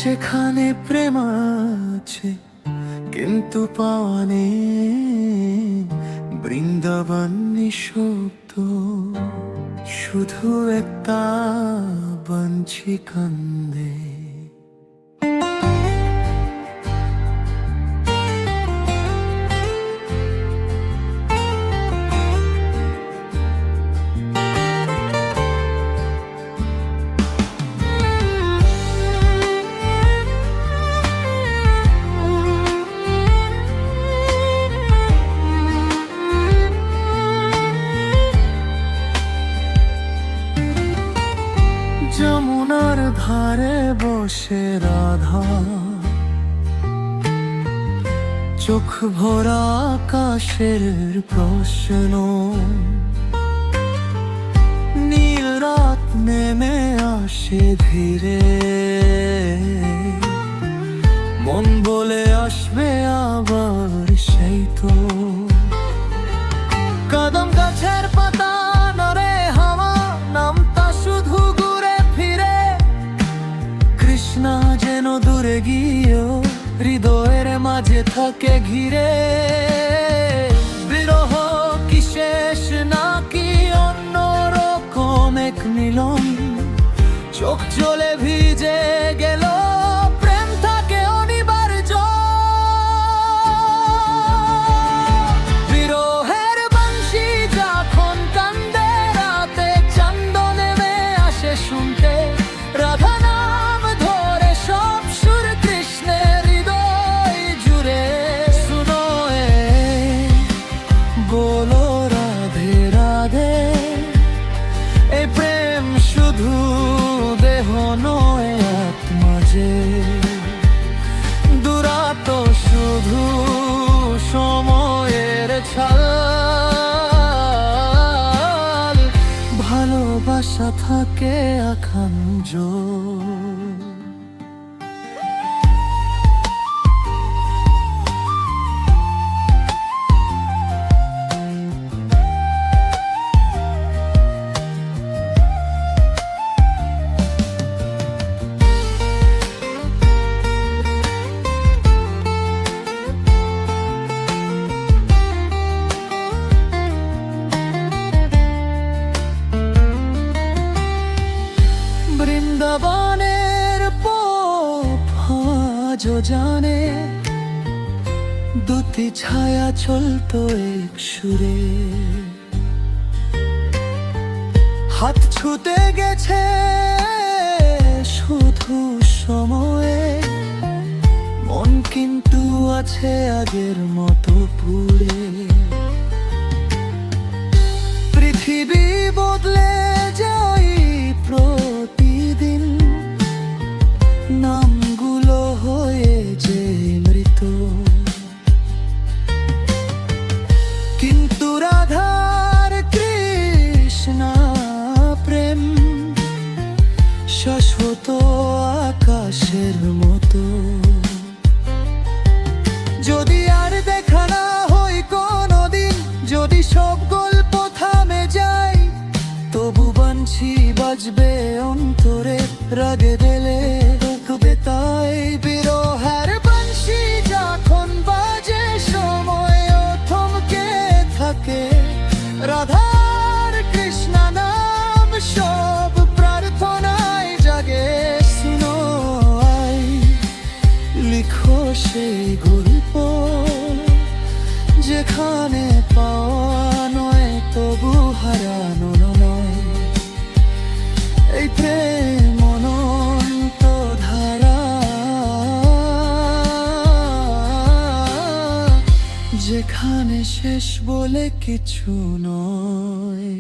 যেখানে প্রেম আছে কিন্তু পাওয়া নেই, বৃন্দাবন নিঃশব্দ, শুধু একটা বাঞ্ছি কান্দে। যমুনার ধারে বসে রাধা, চোখ ভরা আকাশের প্রশ্ন, নীল রাত নেমে আসে ধীরে, মন বলে আসবে আবার সেই তো। কদম গাছের পাতা নড়ে হাওয়া, নামতা শুধু ঘুরে ফিরে, কৃষ্ণা যেন দূরে গিয়েও হৃদয়ের মাঝে থাকে ঘিরে। বিরহ কি শেষ নাকি অন্য রকম এক মিলন, চোখ জলে ভিজে গেল, প্রেম থাকে অনিবার্য। বিরহের বাঁশি যখন কান্দে রাতে, চাঁদ নেমে আসে শুনতে, রাধা নাম ধরে সব সুর কৃষ্ণের হৃদয় জুড়ে। শুনো বলো রাধে রাধে, এই প্রেম শুধু দেহ নয় আত্মা যে, দুরাত শুধু সময়ের ছাল, ভালোবাসা থাকে আখাঞ্জ। বৃন্দাবনের আজও জানে, দুটি ছায়া চলতো এক সুরে, হাত ছুতে গেছে শুধু সময়ে, মন কিন্তু আছে আগের মতো পুরে। পৃথিবী বদলে যাই প্রতিদিন, নামগুলো হয়ে যে মৃত, কিন্তু রাধার কৃষ্ণা প্রেম শাশ্বত আকাশের মতো। যদি আর দেখা না হয় কোনদিন, যদি সব গল্প থামে যায়, তবু বাঞ্ছি বাজবে অন্তরে, রাগে দিলে ডুবে তাই। বিরহের বাঁশি যখন বাজে, সময় থমকে থাকে, রাধার কৃষ্ণ নাম সব প্রার্থনায় জাগে। শুনো লিখো সেই গল্প, যেখানে পাওয়া নয় তবু হারানো নয়, এই প্রেম অনন্ত ধারা, যেখানে শেষ বলে কিছু নয়।